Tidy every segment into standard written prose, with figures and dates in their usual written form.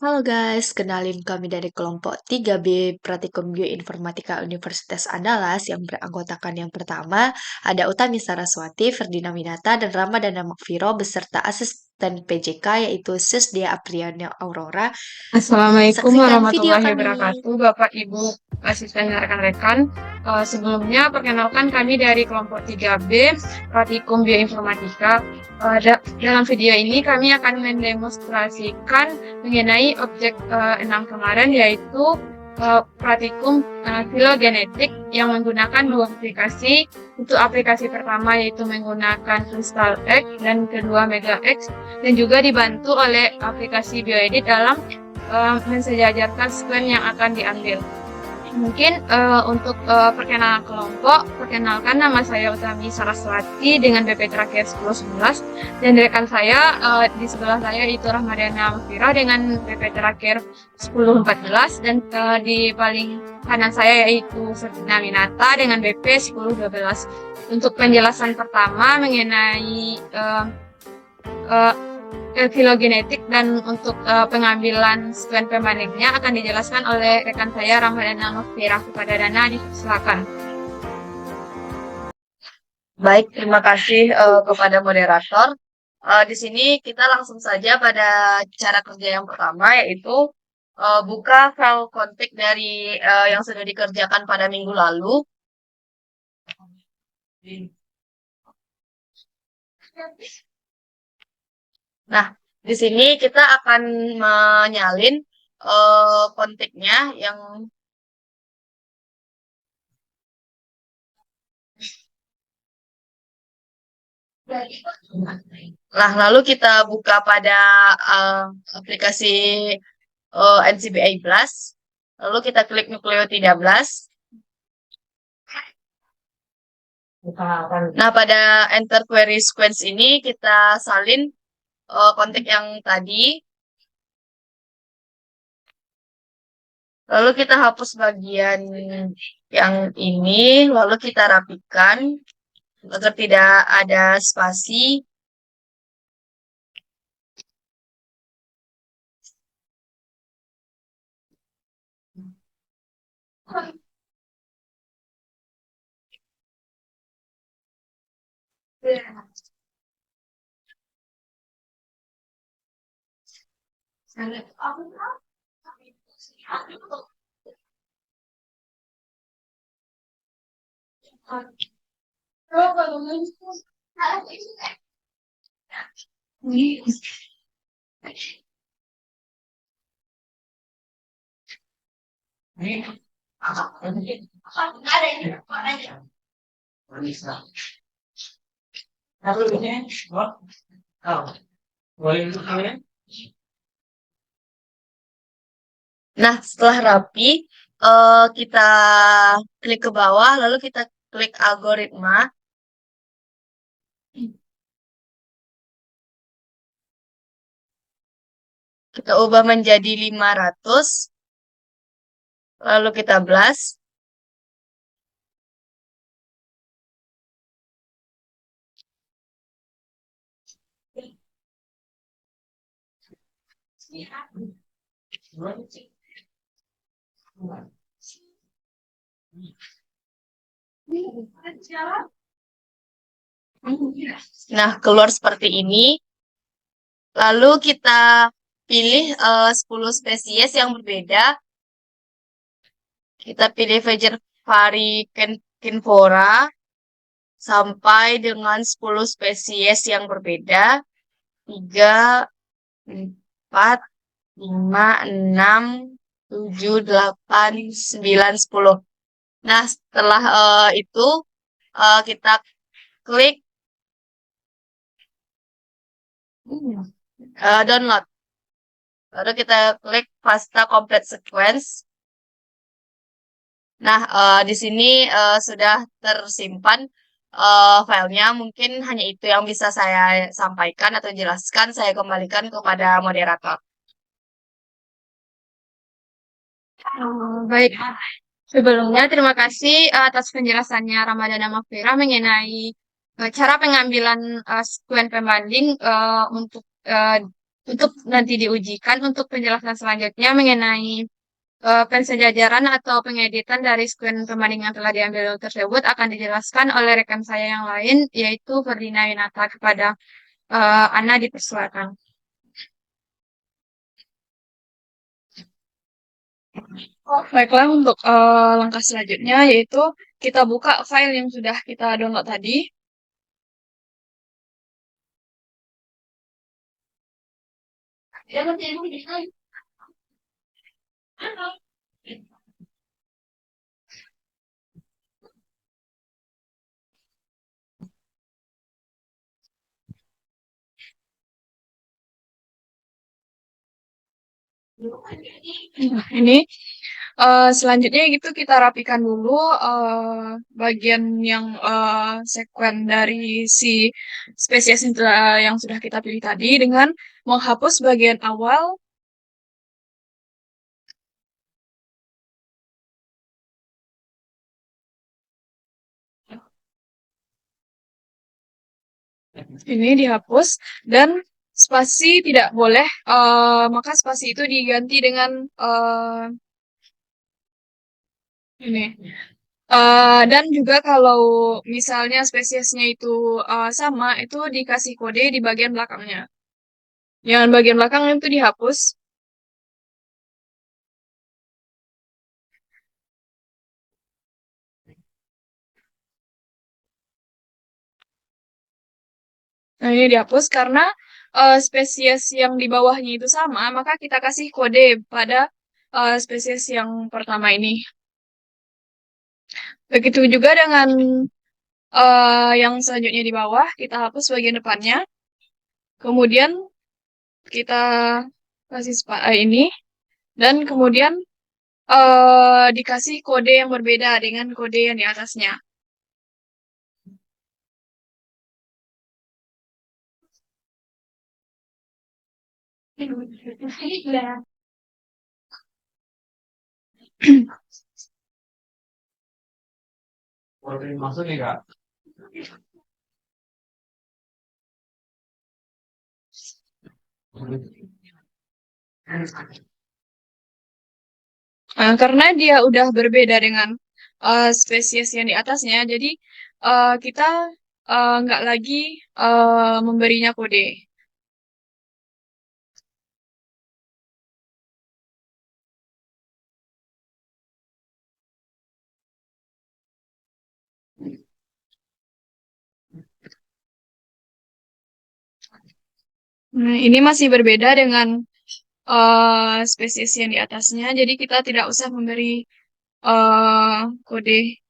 Halo guys, kenalin kami dari kelompok 3B Pratikum Bioinformatika Universitas Andalas yang beranggotakan yang pertama ada Utami Saraswati, Ferdina Winata, dan Ramadana Makfiro beserta asisten PJK yaitu Sesdia Apriana Aurora. Assalamualaikum Saksikan video warahmatullahi kami. wabarakatuh, Bapak, Ibu, asisten dan rekan-rekan. Sebelumnya, perkenalkan kami dari kelompok 3B, Pratikum Bioinformatika. Dalam video ini, kami akan mendemonstrasikan mengenai objek 6 kemarin, yaitu Pratikum Filogenetik yang menggunakan dua aplikasi. Untuk aplikasi pertama yaitu menggunakan Crystal X dan kedua Mega X, dan juga dibantu oleh aplikasi BioEdit dalam mensejajarkan square yang akan diambil. Mungkin untuk perkenalan kelompok, perkenalkan nama saya Utami Saraswati dengan BP terakhir 1011 dan rekan saya di sebelah saya itu Rahmadana Mafira dengan BP terakhir 1014 dan di paling kanan saya yaitu Ferdina Winata dengan BP 1012. Untuk penjelasan pertama mengenai uh, filogenetik dan untuk pengambilan sekuen pembandingnya akan dijelaskan oleh rekan saya Ramadana Novira. Kepada Dana, silakan. Baik, terima kasih kepada moderator. Di sini kita langsung saja pada cara kerja yang pertama, yaitu buka file konfig dari yang sudah dikerjakan pada minggu lalu. Nah, di sini kita akan menyalin konfignya yang Nah, lalu kita buka pada aplikasi NCBI Blast. Lalu kita klik Nucleo 13. Nah, pada enter query sequence ini kita salin kontak yang tadi. Lalu kita hapus bagian yang ini, lalu kita rapikan agar tidak ada spasi. Nah, setelah rapi, kita klik ke bawah, lalu kita klik algoritma. Kita ubah menjadi 500. Lalu kita blast. Nah, keluar seperti ini. Lalu kita pilih 10 spesies yang berbeda. Kita pilih Fager Kinvora sampai dengan 10 spesies yang berbeda. 3, 4, 5, 6, 7, 8, 9, 10. Nah, setelah itu kita klik download. Lalu kita klik Pasta Complete Sequence. Nah, di sini sudah tersimpan filenya. Mungkin hanya itu yang bisa saya sampaikan atau jelaskan. Saya kembalikan kepada moderator. Baik, sebelumnya terima kasih atas penjelasannya Ramadana Mafira mengenai cara pengambilan sekuen pembanding untuk untuk nanti diujikan untuk penjelasan selanjutnya mengenai pensejajaran atau pengeditan dari screen perbandingan telah diambil tersebut akan dijelaskan oleh rekan saya yang lain, yaitu Ferdina Winata. Kepada Ana dipersilakan. Baiklah, untuk langkah selanjutnya yaitu kita buka file yang sudah kita download tadi. Nah, ini selanjutnya gitu kita rapikan dulu bagian yang sekuen dari si spesies yang sudah kita pilih tadi dengan menghapus bagian awal. Ini dihapus dan spasi tidak boleh, maka spasi itu diganti dengan ini. Dan juga kalau misalnya spesiesnya itu sama, itu dikasih kode di bagian belakangnya. Yang bagian belakang itu dihapus. Nah, ini dihapus karena spesies yang di bawahnya itu sama, maka kita kasih kode pada spesies yang pertama ini. Begitu juga dengan yang selanjutnya di bawah, kita hapus bagian depannya. Kemudian kita kasih ini. Dan kemudian dikasih kode yang berbeda dengan kode yang di atasnya. Maksudnya Kak? Karena dia udah berbeda dengan spesies yang di atasnya, jadi kita nggak lagi memberinya kode. Nah, ini masih berbeda dengan spesies yang di atasnya, jadi kita tidak usah memberi kode.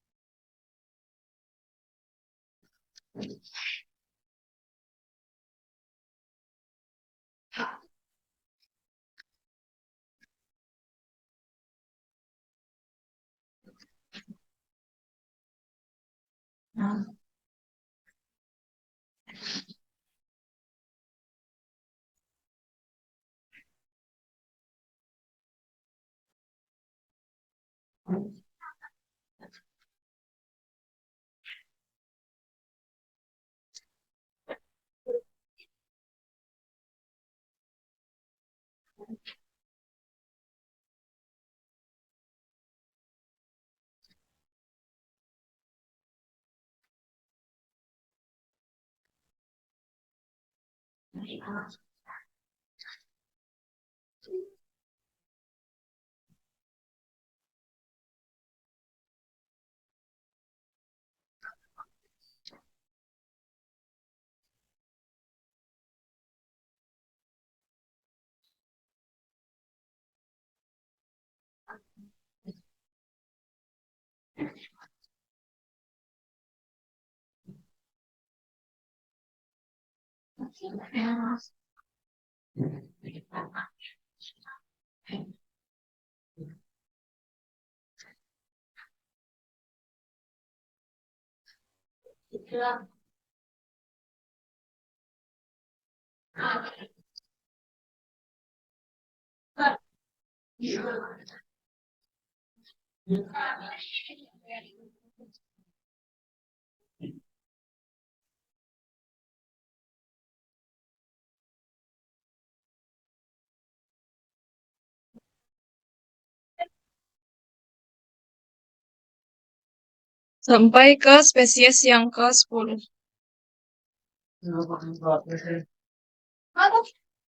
sampai ke spesies yang ke-10.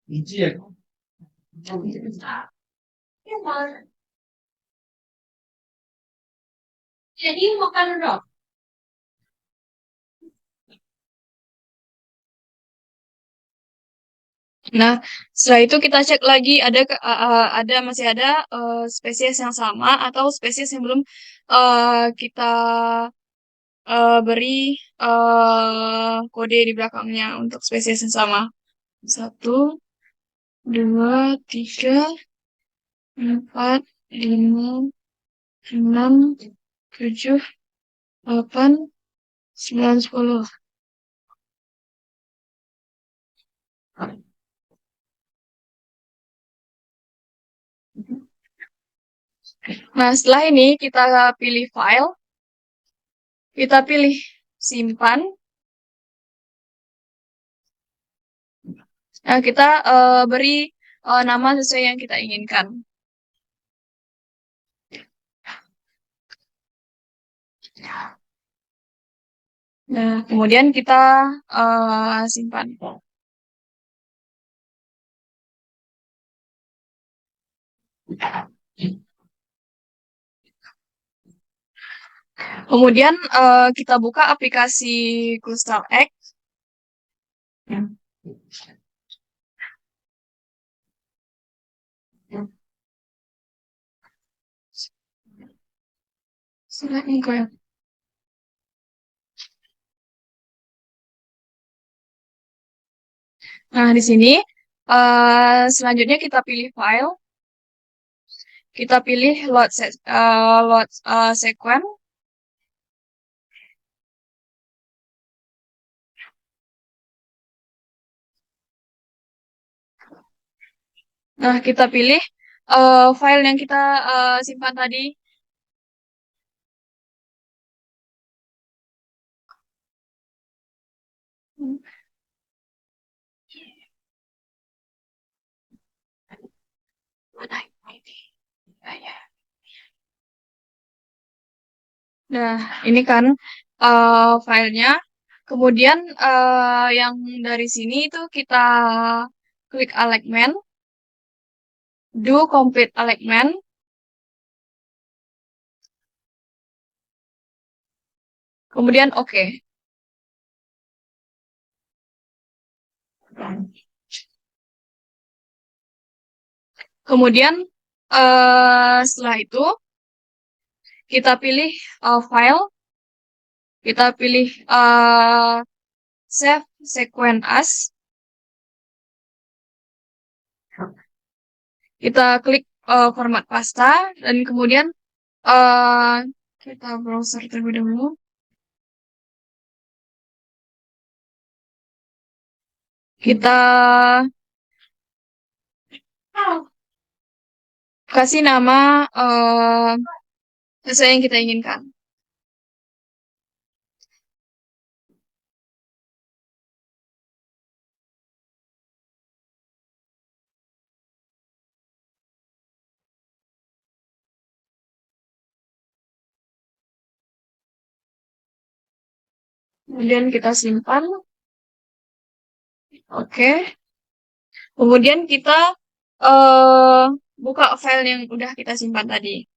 Biji ya. Jadi makan dong. Nah, setelah itu kita cek lagi masih ada spesies yang sama atau spesies yang belum kita beri kode di belakangnya untuk spesies yang sama. 1, 2, 3, 4, 5, 6, 7, 8, 9, 10. Nah, setelah ini kita pilih file, kita pilih simpan. Nah, kita beri nama sesuai yang kita inginkan. Nah, kemudian kita simpan. Kemudian kita buka aplikasi Crystal Egg. Nah, di sini selanjutnya kita pilih file, kita pilih load sequence. Nah, kita pilih file yang kita simpan tadi. Mana ini? Nah, ini kan filenya. Kemudian yang dari sini itu kita klik alignment, do complete alignment. Kemudian oke. Kemudian setelah itu kita pilih file, kita pilih save sequence as. Kita klik format pasta dan kemudian kita browser terlebih dahulu. Kita kasih nama sesuai yang kita inginkan. Kemudian kita simpan. Oke. Kemudian kita buka file yang udah kita simpan tadi.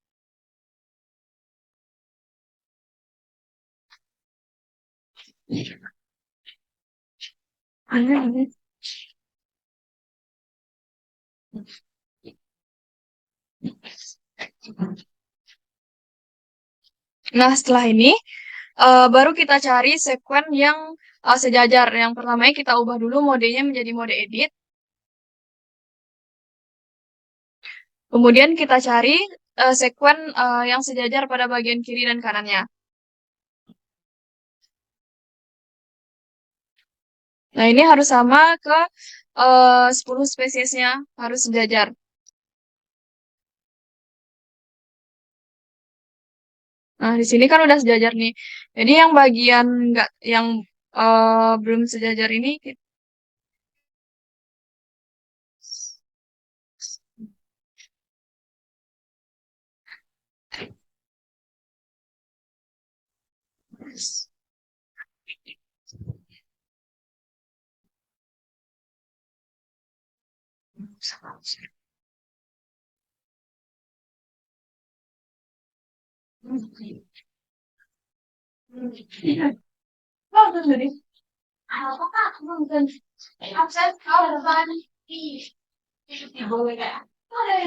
Nah, setelah ini baru kita cari sequence yang sejajar. Yang pertamanya kita ubah dulu modenya menjadi mode edit. Kemudian kita cari sequence yang sejajar pada bagian kiri dan kanannya. Nah, ini harus sama ke 10 spesiesnya, harus sejajar. Nah, di sini kan udah sejajar nih. Jadi yang bagian yang belum sejajar ini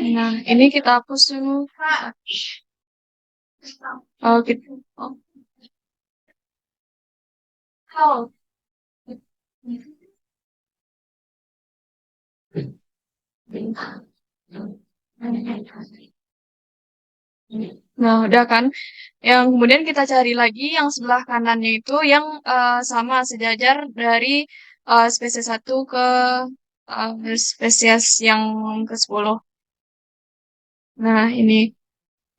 Nah, ini kita hapus dulu. Oh, gitu. Nah, udah kan? Yang kemudian kita cari lagi yang sebelah kanannya itu yang sama sejajar dari spesies 1 ke spesies yang ke-10. Nah, ini.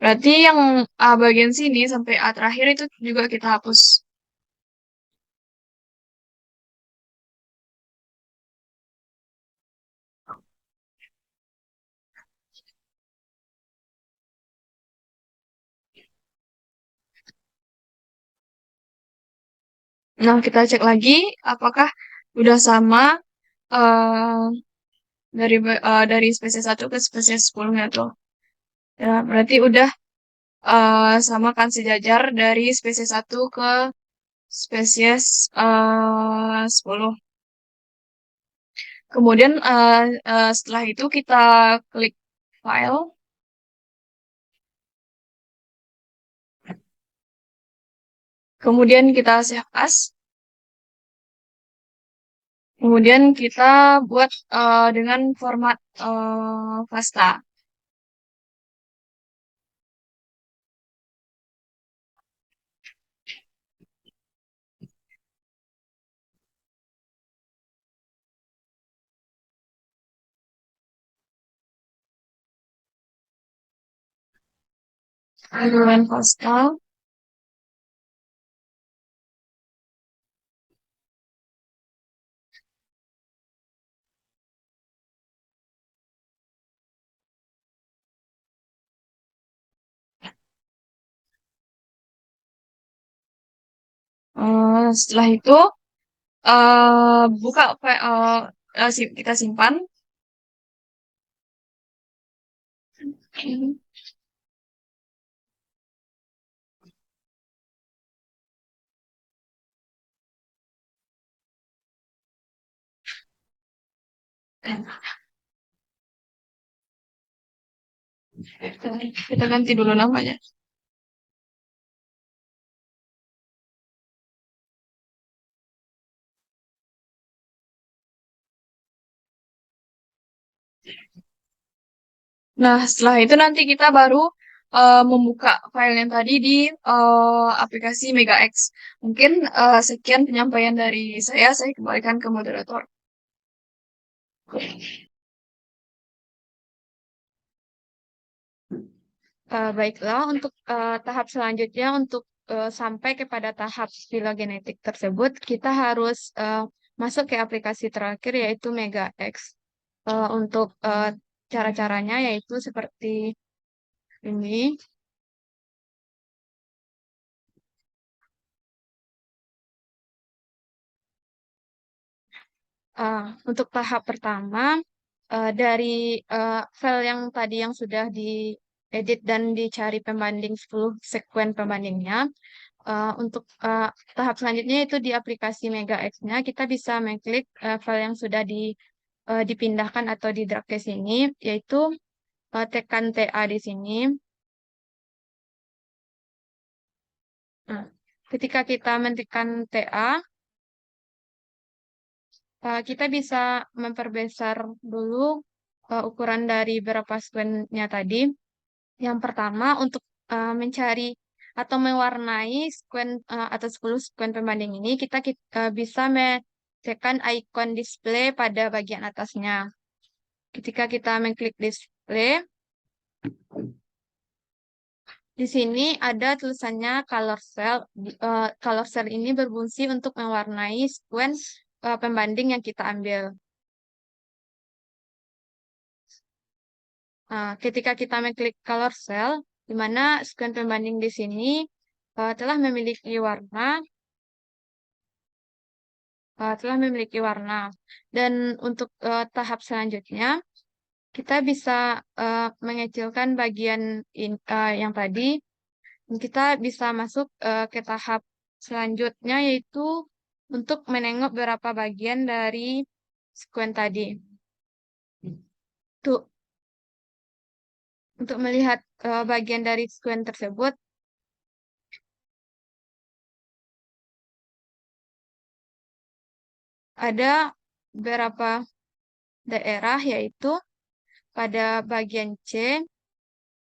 Berarti yang A bagian sini sampai A terakhir itu juga kita hapus. Nah, kita cek lagi apakah udah sama eh dari spesies 1 ke spesies 10-nya tuh. Ya, berarti udah sama kan sejajar dari spesies 1 ke spesies 10. Kemudian setelah itu kita klik file. Kemudian kita save as. Kemudian kita buat dengan format FASTA. Dengan FASTA. Setelah itu buka kita simpan. Kita ganti dulu namanya. Nah, setelah itu nanti kita baru membuka file yang tadi di aplikasi MegaX. Mungkin sekian penyampaian dari saya kembalikan ke moderator. Baiklah, untuk tahap selanjutnya, untuk sampai kepada tahap filogenetik tersebut, kita harus masuk ke aplikasi terakhir, yaitu MegaX. Untuk cara-caranya yaitu seperti ini. Untuk tahap pertama, dari file yang tadi yang sudah diedit dan dicari pembanding 10 sekuen pembandingnya, untuk tahap selanjutnya itu di aplikasi MegaX-nya, kita bisa mengklik file yang sudah dipindahkan atau di drag ke sini, yaitu tekan TA di sini. Nah, ketika kita mentekan TA, kita bisa memperbesar dulu ukuran dari beberapa sekuennya tadi. Yang pertama, untuk mencari atau mewarnai sekuen atau 10 sekuen pembanding ini, kita bisa tekan icon display pada bagian atasnya. Ketika kita mengklik display, di sini ada tulisannya color cell. Color cell ini berfungsi untuk mewarnai sekuen pembanding yang kita ambil. Ketika kita mengklik color cell, di mana sekuen pembanding di sini telah memiliki warna. Dan untuk tahap selanjutnya, kita bisa mengecilkan bagian yang tadi. Kita bisa masuk ke tahap selanjutnya, yaitu untuk menengok beberapa bagian dari sekuen tadi. Tuh, untuk melihat bagian dari sekuen tersebut, ada beberapa daerah, yaitu pada bagian C,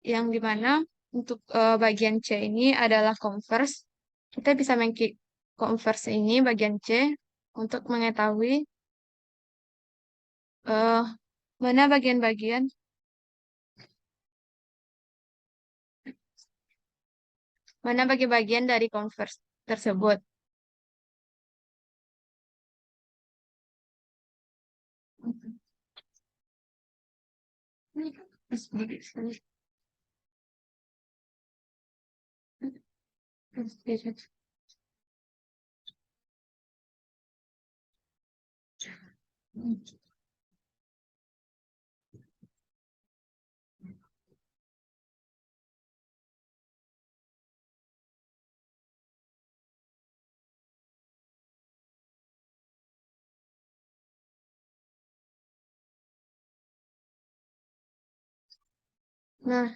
yang dimana untuk bagian C ini adalah converse. Kita bisa mengklik converse ini bagian C untuk mengetahui eh, mana bagian-bagian dari converse tersebut. Nah,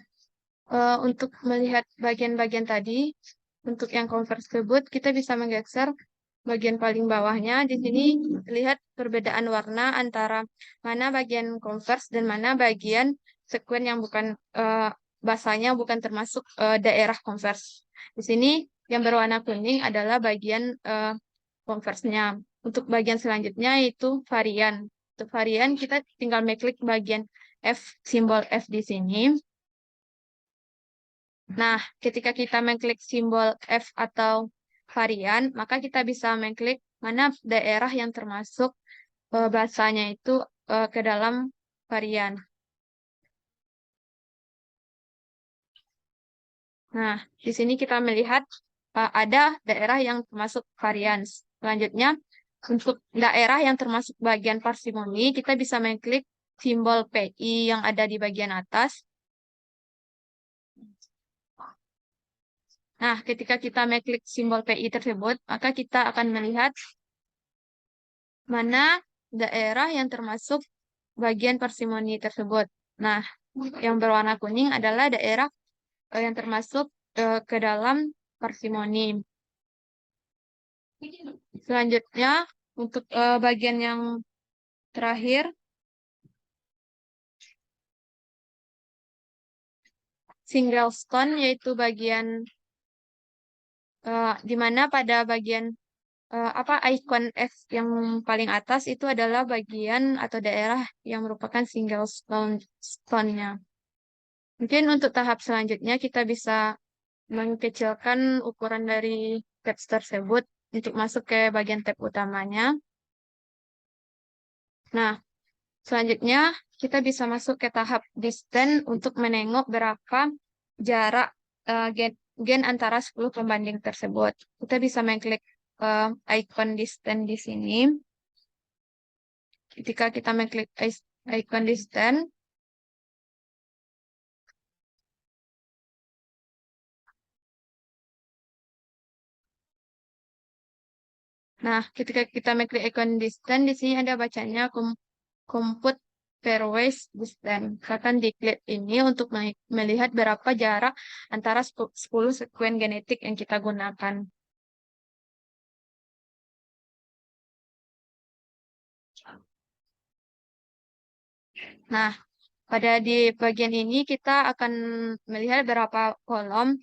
untuk melihat bagian-bagian tadi, untuk yang converse tersebut, kita bisa menggeser bagian paling bawahnya. Di sini terlihat perbedaan warna antara mana bagian converse dan mana bagian sekuen yang bukan basanya bukan termasuk daerah converse. Di sini yang berwarna kuning adalah bagian converse-nya. Untuk bagian selanjutnya itu varian. Untuk varian kita tinggal mengklik bagian F, simbol F di sini. Nah, ketika kita mengklik simbol F atau varian, maka kita bisa mengklik mana daerah yang termasuk bahasanya itu ke dalam varian. Nah, di sini kita melihat ada daerah yang termasuk varian. Selanjutnya, untuk daerah yang termasuk bagian parsimoni, kita bisa mengklik simbol PI yang ada di bagian atas. Nah, ketika kita mengklik simbol PI tersebut, maka kita akan melihat mana daerah yang termasuk bagian parsimoni tersebut. Nah, yang berwarna kuning adalah daerah yang termasuk ke dalam parsimoni. Selanjutnya, untuk bagian yang terakhir, single stone, yaitu bagian di mana pada bagian ikon F yang paling atas itu adalah bagian atau daerah yang merupakan single stone-nya. Mungkin untuk tahap selanjutnya kita bisa mengkecilkan ukuran dari tabs tersebut untuk masuk ke bagian tab utamanya. Nah, selanjutnya kita bisa masuk ke tahap distance untuk menengok berapa jarak gen antara 10 pembanding tersebut. Kita bisa mengklik icon distance di sini. Ketika kita mengklik icon distance, nah, ketika kita mengklik icon distance, di sini ada bacanya compute pairwise distance. Akan diklik ini untuk melihat berapa jarak antara 10 sekuen genetik yang kita gunakan. Nah, pada di bagian ini kita akan melihat berapa kolom.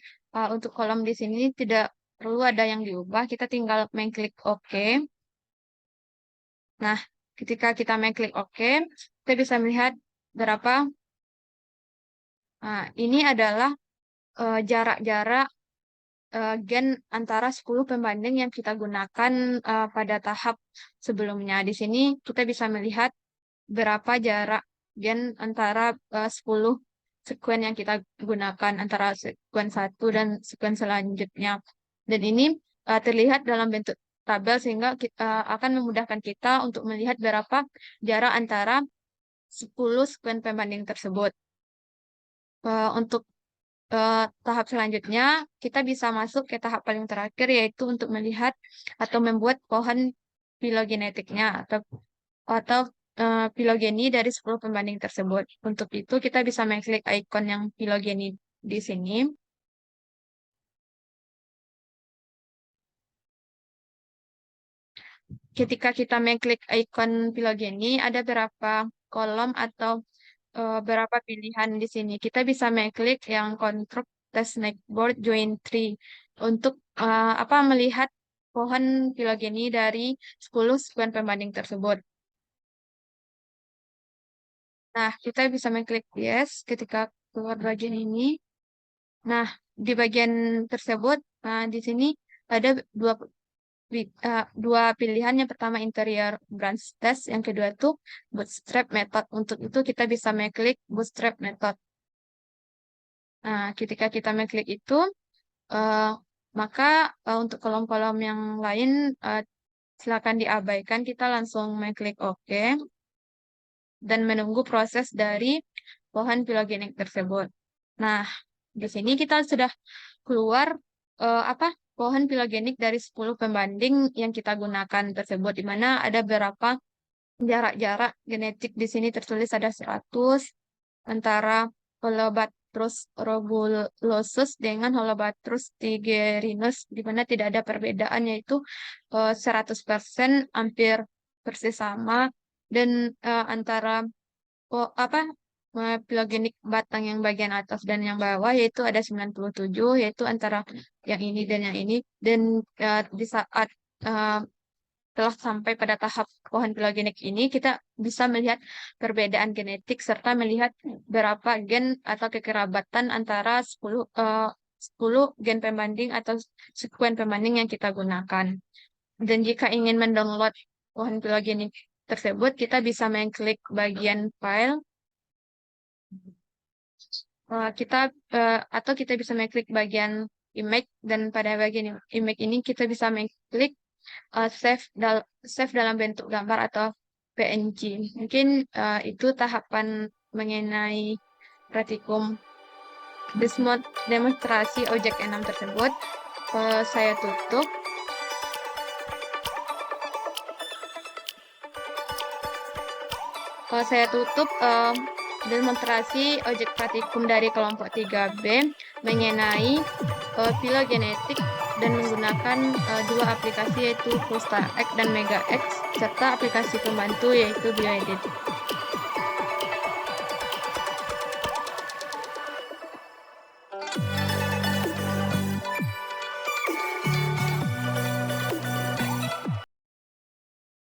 Untuk kolom di sini tidak perlu ada yang diubah, kita tinggal mengklik OK. Nah, ketika kita mengklik OK, kita bisa melihat berapa. Ini adalah jarak-jarak gen antara 10 pembanding yang kita gunakan pada tahap sebelumnya. Di sini kita bisa melihat berapa jarak gen antara 10 sekuen yang kita gunakan antara sekuen 1 dan sekuen selanjutnya. Dan ini terlihat dalam bentuk tabel sehingga akan memudahkan kita untuk melihat berapa jarak antara 10 sekuen pembanding tersebut. Untuk tahap selanjutnya, kita bisa masuk ke tahap paling terakhir, yaitu untuk melihat atau membuat pohon filogenetiknya atau filogeni dari 10 pembanding tersebut. Untuk itu, kita bisa mengklik ikon yang filogeni di sini. Ketika kita mengklik ikon filogeni, ada beberapa kolom atau berapa pilihan di sini. Kita bisa mengklik yang construct the snackboard join tree untuk melihat pohon filogeni dari 10 sekuen pembanding tersebut. Nah, kita bisa mengklik yes ketika keluar bagian ini. Nah, di bagian tersebut, di sini ada dua pilihan. Yang pertama interior branch test, yang kedua tuh bootstrap method. Untuk itu kita bisa mengklik bootstrap method. Nah, ketika kita mengklik itu, maka untuk kolom-kolom yang lain silakan diabaikan. Kita langsung mengklik OK dan menunggu proses dari pohon filogenik tersebut. Nah, di sini kita sudah keluar pohon filogenik dari 10 pembanding yang kita gunakan tersebut, di mana ada beberapa jarak-jarak genetik. Di sini tertulis ada 100 antara Holobatrus robulosus dengan Holobatrus tigerinus, di mana tidak ada perbedaan, yaitu 100% hampir persis sama. Dan antara filogenik batang yang bagian atas dan yang bawah, yaitu ada 97, yaitu antara yang ini dan yang ini. Dan di saat telah sampai pada tahap pohon filogenik ini, kita bisa melihat perbedaan genetik serta melihat berapa gen atau kekerabatan antara 10 gen pembanding atau sekuen pembanding yang kita gunakan. Dan jika ingin mendownload pohon filogenik tersebut, kita bisa mengklik bagian file. Atau kita bisa mengklik bagian image, dan pada bagian image ini kita bisa mengklik save dalam bentuk gambar atau PNG. Mungkin itu tahapan mengenai praktikum demonstrasi objek 6 tersebut. Saya tutup. Demonstrasi objek praktikum dari kelompok 3B mengenai filogenetik dan menggunakan dua aplikasi, yaitu FullStackX dan MegaX, serta aplikasi pembantu yaitu BioEdit.